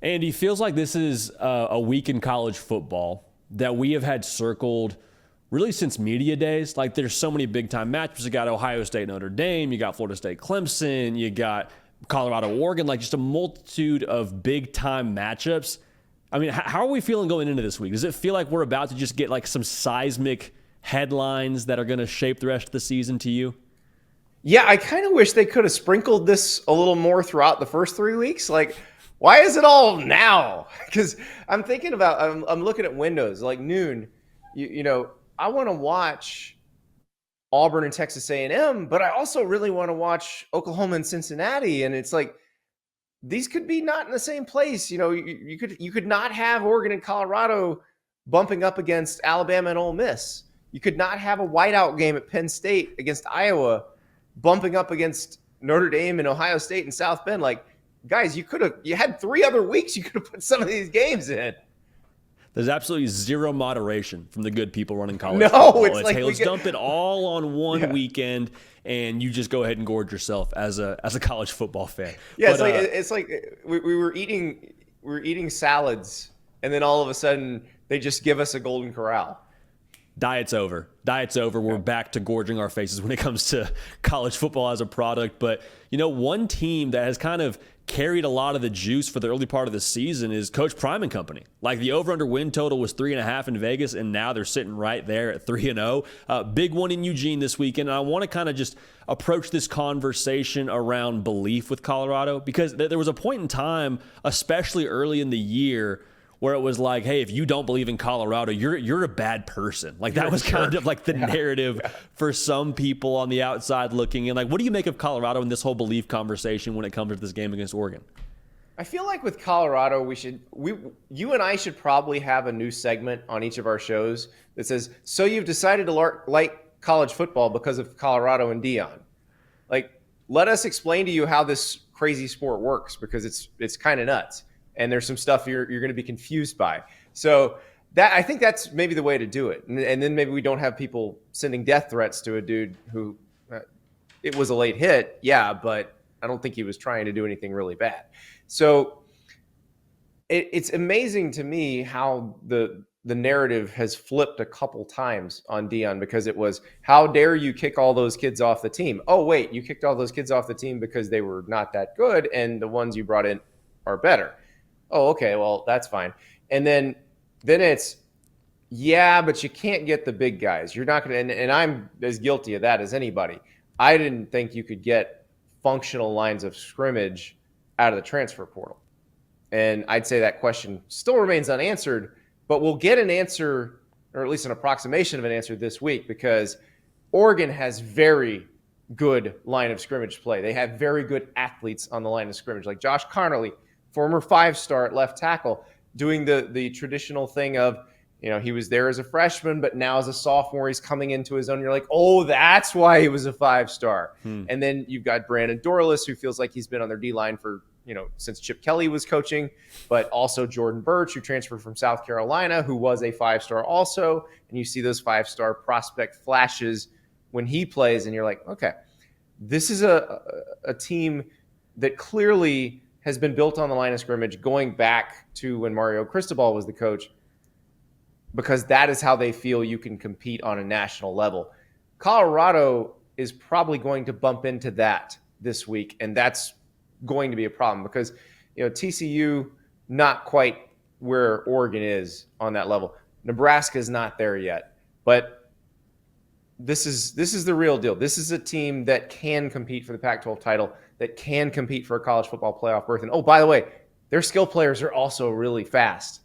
Andy, feels like this is a week in college football that we have had circled really since media days. Like, there's so many big time matchups. You got Ohio State, Notre Dame, you got Florida State, Clemson, you got Colorado, Oregon, like just a multitude of big time matchups. I mean, how are we feeling going into this week? Does it feel like we're about to just get like some seismic headlines that are going to shape the rest of the season to you? Yeah, I kind of wish they could have sprinkled this a little more throughout the first 3 weeks. Like, why is it all now? Because I'm thinking about, I'm looking at windows like noon. I want to watch Auburn and Texas A&M, but I also really want to watch Oklahoma and Cincinnati. And it's like, these could be not in the same place. You could not have Oregon and Colorado bumping up against Alabama and Ole Miss. You could not have a whiteout game at Penn State against Iowa bumping up against Notre Dame and Ohio State and South Bend. Like, guys, you had 3 other weeks you could have put some of these games in. There's absolutely zero moderation from the good people running college No, football. it's like hey, let's dump it all on one weekend, and you just go ahead and gorge yourself as a college football fan. Yeah, but, it's like we were eating salads, and then all of a sudden they just give us a Golden Corral. Diet's over. We're back to gorging our faces when it comes to college football as a product. But, one team that has kind of carried a lot of the juice for the early part of the season is Coach Prime and company. Like, the over-under win total was 3.5 in Vegas, and now they're sitting right there at 3-0. Big one in Eugene this weekend. And I want to kind of just approach this conversation around belief with Colorado, because there was a point in time, especially early in the year, where it was like, hey, if you don't believe in Colorado, you're a bad person. Like, that was kind of like the narrative for some people on the outside looking in. Like, what do you make of Colorado in this whole belief conversation when it comes to this game against Oregon? I feel like with Colorado, you and I should probably have a new segment on each of our shows that says, so you've decided to like college football because of Colorado and Dion. Like, let us explain to you how this crazy sport works, because it's kind of nuts. And there's some stuff you're going to be confused by. So I think that's maybe the way to do it. And then maybe we don't have people sending death threats to a dude who it was a late hit. Yeah, but I don't think he was trying to do anything really bad. So it's amazing to me how the narrative has flipped a couple times on Dion, because it was, how dare you kick all those kids off the team? Oh, wait, you kicked all those kids off the team because they were not that good, and the ones you brought in are better. Oh, okay, well, that's fine. And then it's, yeah, but you can't get the big guys. You're not going to, and I'm as guilty of that as anybody. I didn't think you could get functional lines of scrimmage out of the transfer portal. And I'd say that question still remains unanswered, but we'll get an answer, or at least an approximation of an answer this week, because Oregon has very good line of scrimmage play. They have very good athletes on the line of scrimmage, like Josh Conerly, former 5-star at left tackle, doing the traditional thing of, he was there as a freshman, but now as a sophomore, he's coming into his own. You're like, oh, that's why he was a 5-star. And then you've got Brandon Dorlus, who feels like he's been on their D-line for, since Chip Kelly was coaching, but also Jordan Birch, who transferred from South Carolina, who was a 5-star also. And you see those 5-star prospect flashes when he plays, and you're like, okay, this is a team that clearly has been built on the line of scrimmage going back to when Mario Cristobal was the coach, because that is how they feel you can compete on a national level. Colorado is probably going to bump into that this week, and that's going to be a problem, because TCU not quite where Oregon is on that level. Nebraska is not there yet, but this is the real deal. This is a team that can compete for the Pac-12 title, that can compete for a college football playoff berth. And, oh, by the way, their skill players are also really fast.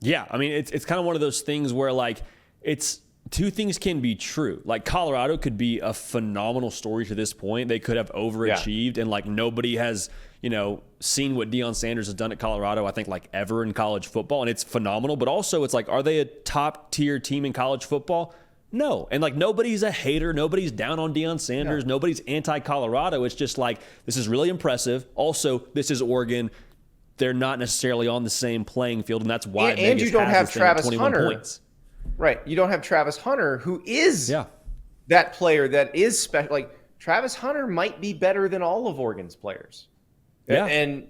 Yeah, I mean, it's kind of one of those things where, like, it's two things can be true. Like, Colorado could be a phenomenal story to this point. They could have overachieved, and, like, nobody has, seen what Deion Sanders has done at Colorado, I think, like, ever in college football, and it's phenomenal. But also, it's like, are they a top-tier team in college football? No. And, like, nobody's a hater. Nobody's down on Deion Sanders. No. Nobody's anti-Colorado. It's just like, this is really impressive. Also, this is Oregon. They're not necessarily on the same playing field, and that's why and you don't have Travis Hunter. Points. Right. You don't have Travis Hunter, who is that player that is special. Like, Travis Hunter might be better than all of Oregon's players. Yeah. And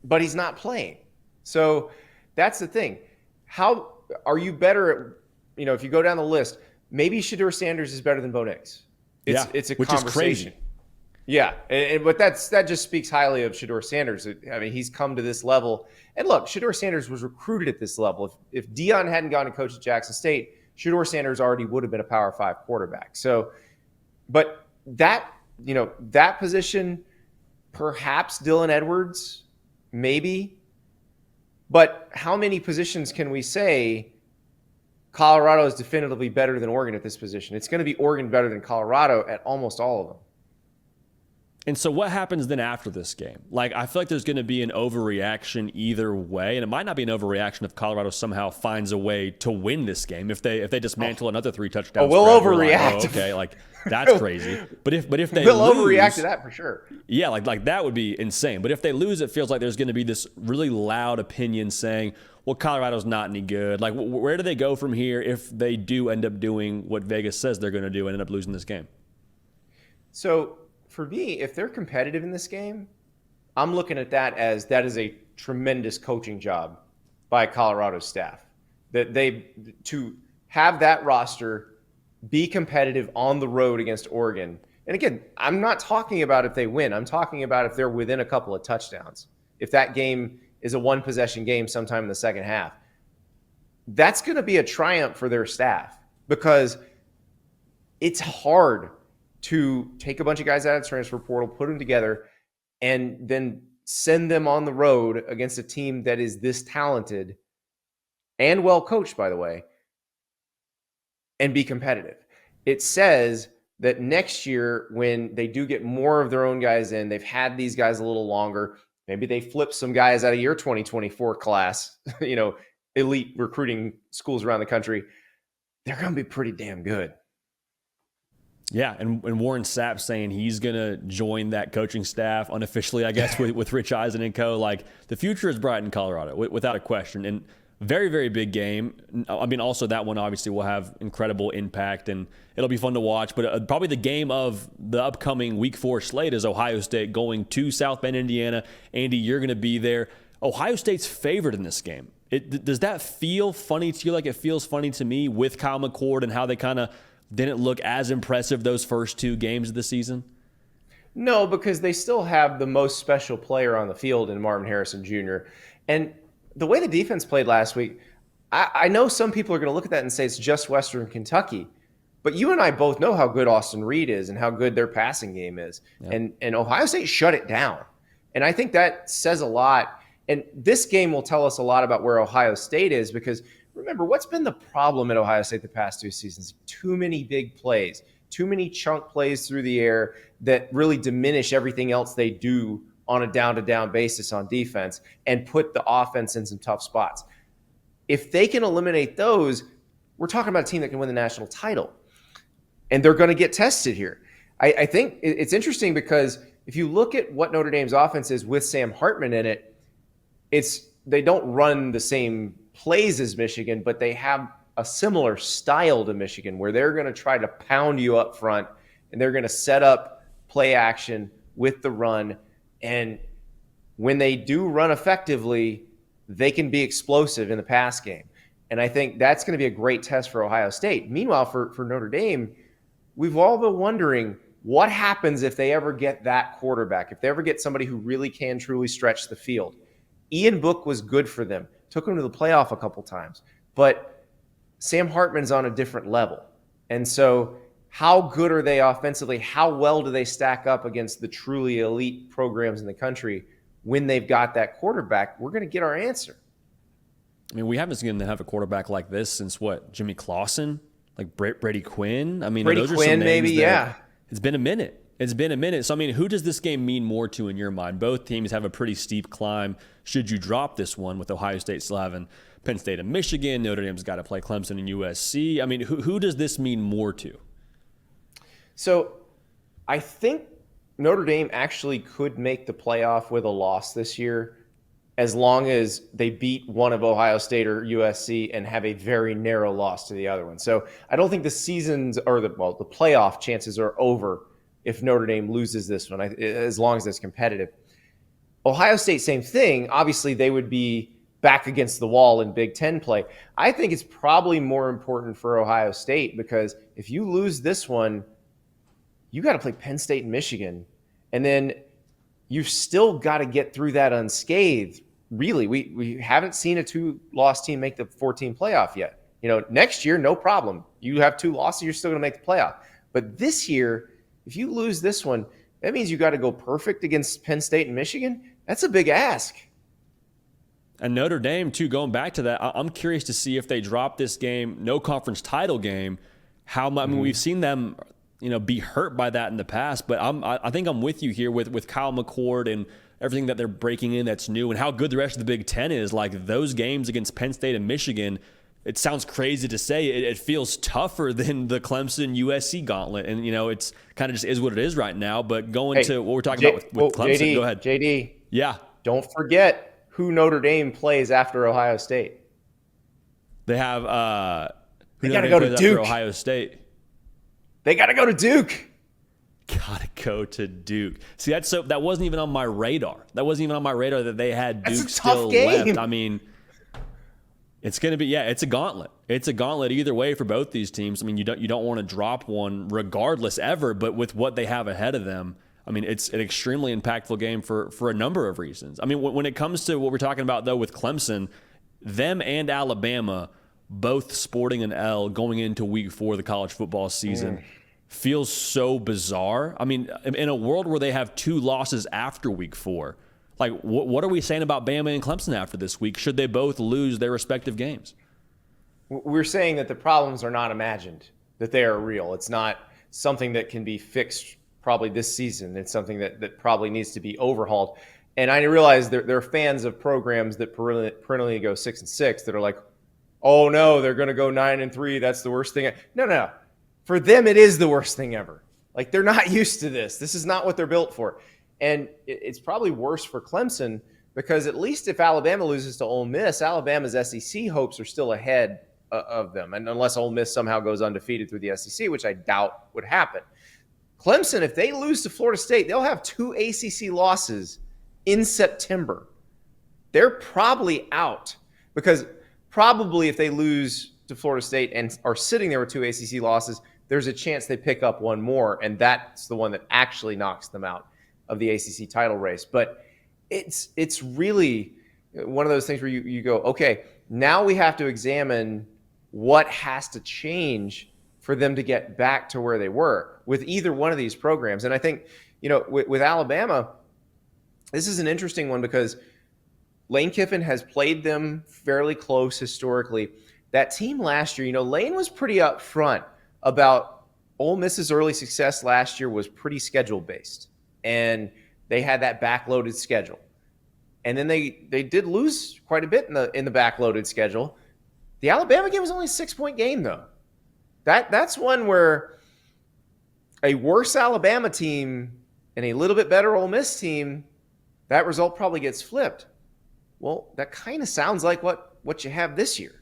but he's not playing. So that's the thing. How are you better at, if you go down the list, maybe Shedeur Sanders is better than Bo Nix. It's a which conversation. is crazy. Yeah, but that just speaks highly of Shedeur Sanders. I mean, he's come to this level. And look, Shedeur Sanders was recruited at this level. If Deion hadn't gone to coach at Jackson State, Shedeur Sanders already would have been a Power 5 quarterback. So, but that position, perhaps Dylan Edwards, maybe. But how many positions can we say Colorado is definitively better than Oregon at this position? It's going to be Oregon better than Colorado at almost all of them. And so what happens then after this game? Like, I feel like there's going to be an overreaction either way, and it might not be an overreaction if Colorado somehow finds a way to win this game. If they dismantle another 3 touchdowns, we'll overreact. Like, okay, like that's crazy. But if they we'll lose, overreact to that for sure. Yeah, like that would be insane. But if they lose, it feels like there's going to be this really loud opinion saying, well, Colorado's not any good. Like, where do they go from here if they do end up doing what Vegas says they're going to do and end up losing this game? So for me, if they're competitive in this game, I'm looking at that is a tremendous coaching job by Colorado's staff. That to have that roster be competitive on the road against Oregon. And again, I'm not talking about if they win. I'm talking about if they're within a couple of touchdowns. If that game is a 1-possession game sometime in the second half, that's going to be a triumph for their staff because it's hard to take a bunch of guys out of the transfer portal, put them together, and then send them on the road against a team that is this talented and well coached, by the way, and be competitive. It says that next year, when they do get more of their own guys in, they've had these guys a little longer, maybe they flip some guys out of your 2024 class, elite recruiting schools around the country, they're going to be pretty damn good. Yeah, and Warren Sapp saying he's going to join that coaching staff unofficially, I guess, with Rich Eisen and co. Like, the future is bright in Colorado, without a question. And very, very big game. I mean, also that one obviously will have incredible impact, and it'll be fun to watch. But probably the game of the upcoming Week 4 slate is Ohio State going to South Bend, Indiana. Andy, you're going to be there. Ohio State's favored in this game. Does that feel funny to you like it feels funny to me with Kyle McCord and how they kind of didn't look as impressive those first 2 games of the season? No, because they still have the most special player on the field in Marvin Harrison Jr. And the way the defense played last week, I know some people are going to look at that and say it's just Western Kentucky. But you and I both know how good Austin Reed is and how good their passing game is. Yeah. And Ohio State shut it down. And I think that says a lot. And this game will tell us a lot about where Ohio State is because remember, what's been the problem at Ohio State the past 2 seasons? Too many big plays, too many chunk plays through the air that really diminish everything else they do on a down-to-down basis on defense and put the offense in some tough spots. If they can eliminate those, we're talking about a team that can win the national title. And they're going to get tested here. I think it's interesting because if you look at what Notre Dame's offense is with Sam Hartman in it, they don't run the same plays as Michigan, but they have a similar style to Michigan where they're going to try to pound you up front and they're going to set up play action with the run. And when they do run effectively, they can be explosive in the pass game. And I think that's going to be a great test for Ohio State. Meanwhile, for Notre Dame, we've all been wondering what happens if they ever get that quarterback, if they ever get somebody who really can truly stretch the field. Ian Book was good for them. Took them to the playoff a couple times. But Sam Hartman's on a different level. And so how good are they offensively? How well do they stack up against the truly elite programs in the country when they've got that quarterback? We're going to get our answer. I mean, we haven't seen them have a quarterback like this since what? Jimmy Clausen? Like Brady Quinn? I mean, Brady those Quinn, are some names maybe, yeah. It's been a minute. It's been a minute. So, I mean, who does this game mean more to in your mind? Both teams have a pretty steep climb. Should you drop this one with Ohio State still having Penn State and Michigan? Notre Dame's got to play Clemson and USC. I mean, who does this mean more to? So I think Notre Dame actually could make the playoff with a loss this year as long as they beat one of Ohio State or USC and have a very narrow loss to the other one. So I don't think the seasons or the playoff chances are over if Notre Dame loses this one, as long as it's competitive. Ohio State, same thing. Obviously, they would be back against the wall in Big Ten play. I think it's probably more important for Ohio State because if you lose this one, you got to play Penn State and Michigan. And then you've still got to get through that unscathed. Really, we haven't seen a 2-loss team make the 14 playoff yet. Next year, no problem. You have 2 losses, you're still going to make the playoff. But this year, if you lose this one, that means you got to go perfect against Penn State and Michigan. That's a big ask. And Notre Dame, too, going back to that, I'm curious to see if they drop this game, no conference title game, I mean, we've seen them, be hurt by that in the past, but I think I'm with you here with Kyle McCord and everything that they're breaking in that's new and how good the rest of the Big Ten is. Like those games against Penn State and Michigan, it sounds crazy to say. It feels tougher than the Clemson USC gauntlet. And, it's kind of just is what it is right now. But going to what we're talking about with Clemson, JD, go ahead. JD. Yeah. Don't forget who Notre Dame plays after Ohio State. They have they got to go to Duke. Ohio State. They got to go to Duke. Gotta go to Duke. See, that wasn't even on my radar. That wasn't even on my radar that they had Duke still left. I mean, it's going to be, it's a gauntlet. It's a gauntlet either way for both these teams. I mean, you don't want to drop one regardless ever, but with what they have ahead of them, I mean, it's an extremely impactful game for a number of reasons. I mean, when it comes to what we're talking about, though, with Clemson, them and Alabama both sporting an L going into week 4 of the college football season feels so bizarre. I mean, in a world where they have 2 losses after week 4, like what are we saying about Bama and Clemson after this week? Should they both lose their respective games? We're saying that the problems are not imagined, that they are real. It's not something that can be fixed probably this season. It's something that probably needs to be overhauled. And I realize there are fans of programs that perennially go 6-6 that are like, oh no, they're going to go 9-3. That's the worst thing. No. For them, it is the worst thing ever. Like they're not used to this. This is not what they're built for. And it's probably worse for Clemson because at least if Alabama loses to Ole Miss, Alabama's SEC hopes are still ahead of them. And unless Ole Miss somehow goes undefeated through the SEC, which I doubt would happen. Clemson, if they lose to Florida State, they'll have 2 ACC losses in September. They're probably out because probably if they lose to Florida State and are sitting there with 2 ACC losses, there's a chance they pick up one more, and that's the one that actually knocks them out of the ACC title race. But it's really one of those things where you go, okay, now we have to examine what has to change for them to get back to where they were with either one of these programs. And I think, with Alabama, this is an interesting one because Lane Kiffin has played them fairly close historically. That team last year, Lane was pretty upfront about Ole Miss's early success last year was pretty schedule-based. And they had that backloaded schedule. And then they did lose quite a bit in the backloaded schedule. The Alabama game was only a 6-point game, though. That's one where a worse Alabama team and a little bit better Ole Miss team, that result probably gets flipped. Well, that kind of sounds like what you have this year.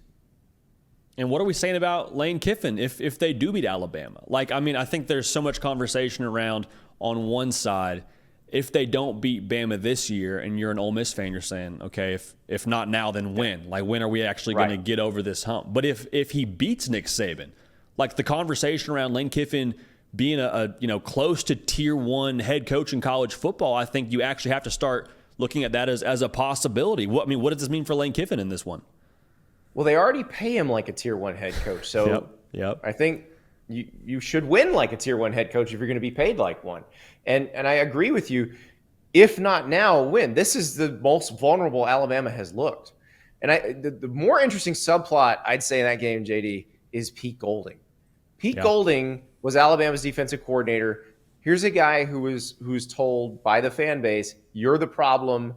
And what are we saying about Lane Kiffin if they do beat Alabama? I think there's so much conversation around on one side, if they don't beat Bama this year and you're an Ole Miss fan, you're saying, okay, if not now, then when? Like, when are we actually going to get over this hump? But if he beats Nick Saban, like the conversation around Lane Kiffin being a close to tier 1 head coach in college football, I think you actually have to start looking at that as a possibility. What does this mean for Lane Kiffin in this one? Well, they already pay him like a tier 1 head coach. So yep. I think you should win like a tier 1 head coach if you're going to be paid like one. And I agree with you. If not now, when? This is the most vulnerable Alabama has looked. And the more interesting subplot I'd say in that game, JD, is Pete Golding. Golding was Alabama's defensive coordinator. Here's a guy who's told by the fan base, you're the problem.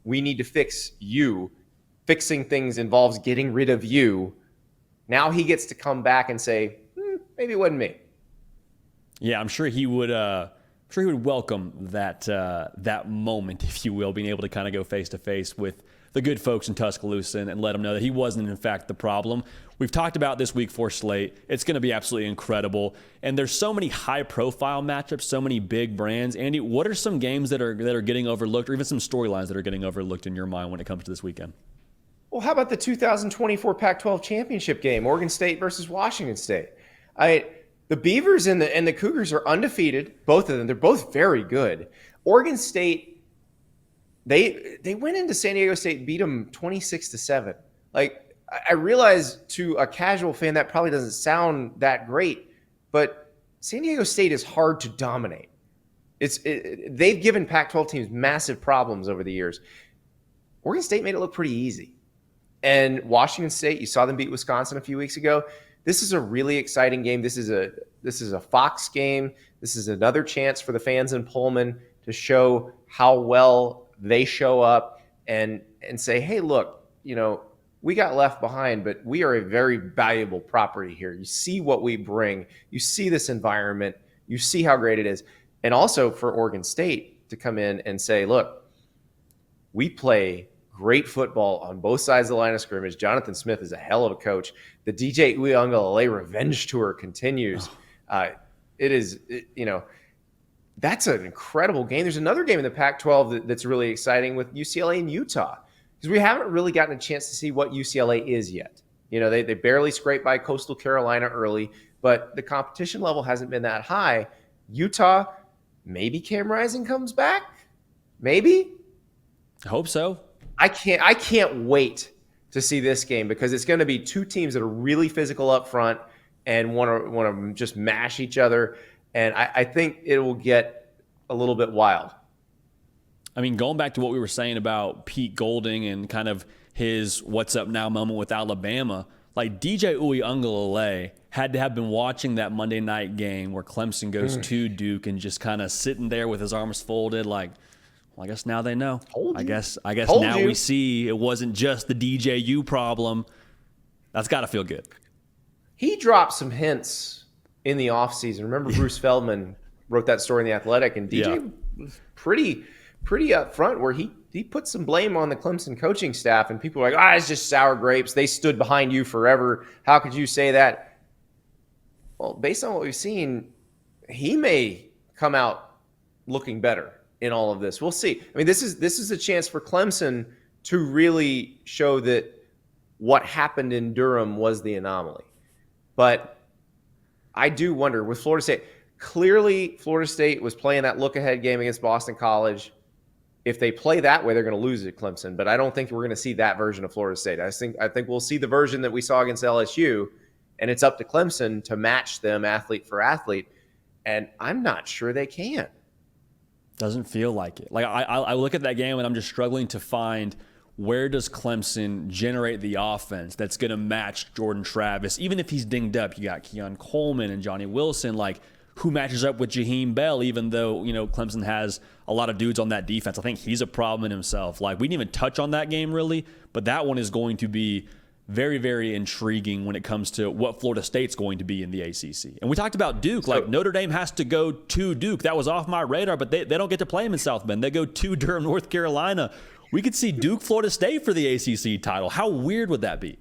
We need to fix you. Fixing things involves getting rid of you. Now he gets to come back and say, maybe it wasn't me. Yeah, I'm sure he would sure he would welcome that moment, if you will, being able to kind of go face to face with the good folks in Tuscaloosa and let them know that he wasn't, in fact, the problem. We've talked about this Week 4 slate. It's going to be absolutely incredible. And there's so many high-profile matchups, so many big brands. Andy, what are some games that are getting overlooked, or even some storylines that are getting overlooked in your mind when it comes to this weekend? Well, how about the 2024 Pac-12 championship game, Oregon State versus Washington State? The Beavers and the Cougars are undefeated, both of them. They're both very good. Oregon State, they went into San Diego State, beat them 26-7. Like, I realize to a casual fan that probably doesn't sound that great, but San Diego State is hard to dominate. They've given Pac-12 teams massive problems over the years. Oregon State made it look pretty easy. And Washington State, you saw them beat Wisconsin a few weeks ago. This is a really exciting game. This is a Fox game. This is another chance for the fans in Pullman to show how well they show up and say, hey, look, we got left behind, but we are a very valuable property here. You see what we bring. You see this environment. You see how great it is. And also for Oregon State to come in and say, look, we play great football on both sides of the line of scrimmage. Jonathan Smith is a hell of a coach. The DJ Uiagalelei revenge tour continues. That's an incredible game. There's another game in the Pac-12 that's really exciting with UCLA and Utah, because we haven't really gotten a chance to see what UCLA is yet. They barely scraped by Coastal Carolina early, but the competition level hasn't been that high. Utah, maybe Cam Rising comes back. Maybe. I hope so. I can't wait to see this game, because it's going to be two teams that are really physical up front and want to just mash each other. And I think it will get a little bit wild. I mean, going back to what we were saying about Pete Golding and kind of his what's up now moment with Alabama, like DJ Uiagalelei had to have been watching that Monday night game where Clemson goes to Duke and just kind of sitting there with his arms folded like, well, I guess now they know. I guess now we see it wasn't just the DJU problem. That's got to feel good. He dropped some hints in the offseason. Remember Bruce Feldman wrote that story in The Athletic, and DJ was pretty upfront where he put some blame on the Clemson coaching staff, and people were like, it's just sour grapes. They stood behind you forever. How could you say that? Well, based on what we've seen, he may come out looking better in all of this. We'll see. I mean, this is a chance for Clemson to really show that what happened in Durham was the anomaly. But I do wonder with Florida State. Clearly, Florida State was playing that look-ahead game against Boston College. If they play that way, they're going to lose at Clemson. But I don't think we're going to see that version of Florida State. I think we'll see the version that we saw against LSU, and it's up to Clemson to match them athlete for athlete. And I'm not sure they can. Doesn't feel like it. Like I look at that game and I'm just struggling to find where does Clemson generate the offense that's going to match Jordan Travis. Even if he's dinged up, you got Keon Coleman and Johnny Wilson. Like, who matches up with Jaheim Bell, even though, Clemson has a lot of dudes on that defense. I think he's a problem in himself. Like, we didn't even touch on that game really, but that one is going to be very, very intriguing when it comes to what Florida State's going to be in the ACC. And we talked about Duke. Like, Notre Dame has to go to Duke. That was off my radar, but they don't get to play them in South Bend. They go to Durham, North Carolina. We could see Duke, Florida State for the ACC title. How weird would that be?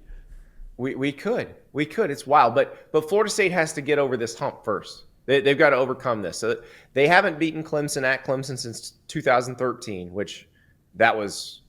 We could. It's wild. But Florida State has to get over this hump first. They've got to overcome this. So they haven't beaten Clemson at Clemson since 2013, which that was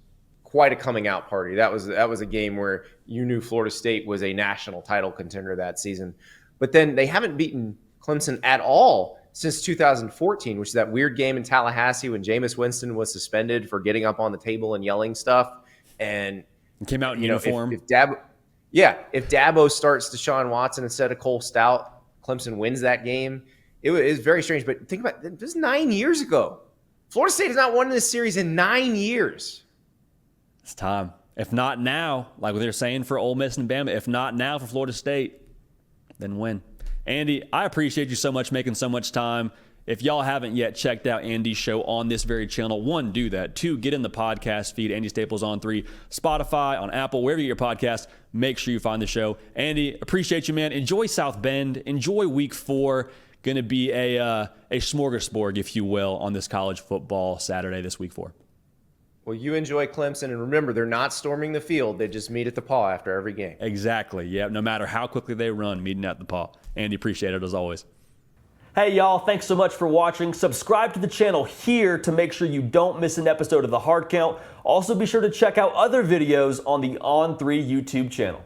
quite a coming out party. That was a game where you knew Florida State was a national title contender that season. But then they haven't beaten Clemson at all since 2014, which is that weird game in Tallahassee when Jameis Winston was suspended for getting up on the table and yelling stuff. And came out in uniform. If Dabo starts Deshaun Watson instead of Cole Stout, Clemson wins that game. It was very strange. But think about it. This is 9 years ago. Florida State has not won this series in 9 years. It's time. If not now, like what they're saying for Ole Miss and Bama, if not now for Florida State, then when? Andy, I appreciate you so much making so much time. If y'all haven't yet checked out Andy's show on this very channel, 1, do that. 2, get in the podcast feed. Andy Staples on 3, Spotify, on Apple, wherever you get your podcast. Make sure you find the show. Andy, appreciate you, man. Enjoy South Bend. Enjoy Week 4. going to be a smorgasbord, if you will, on this college football Saturday this week 4. Well, you enjoy Clemson, and remember, they're not storming the field. They just meet at the paw after every game. Exactly. Yeah, no matter how quickly they run, meeting at the paw. Andy, appreciate it as always. Hey y'all, thanks so much for watching. Subscribe to the channel here to make sure you don't miss an episode of The Hard Count. Also be sure to check out other videos on the On3 YouTube channel.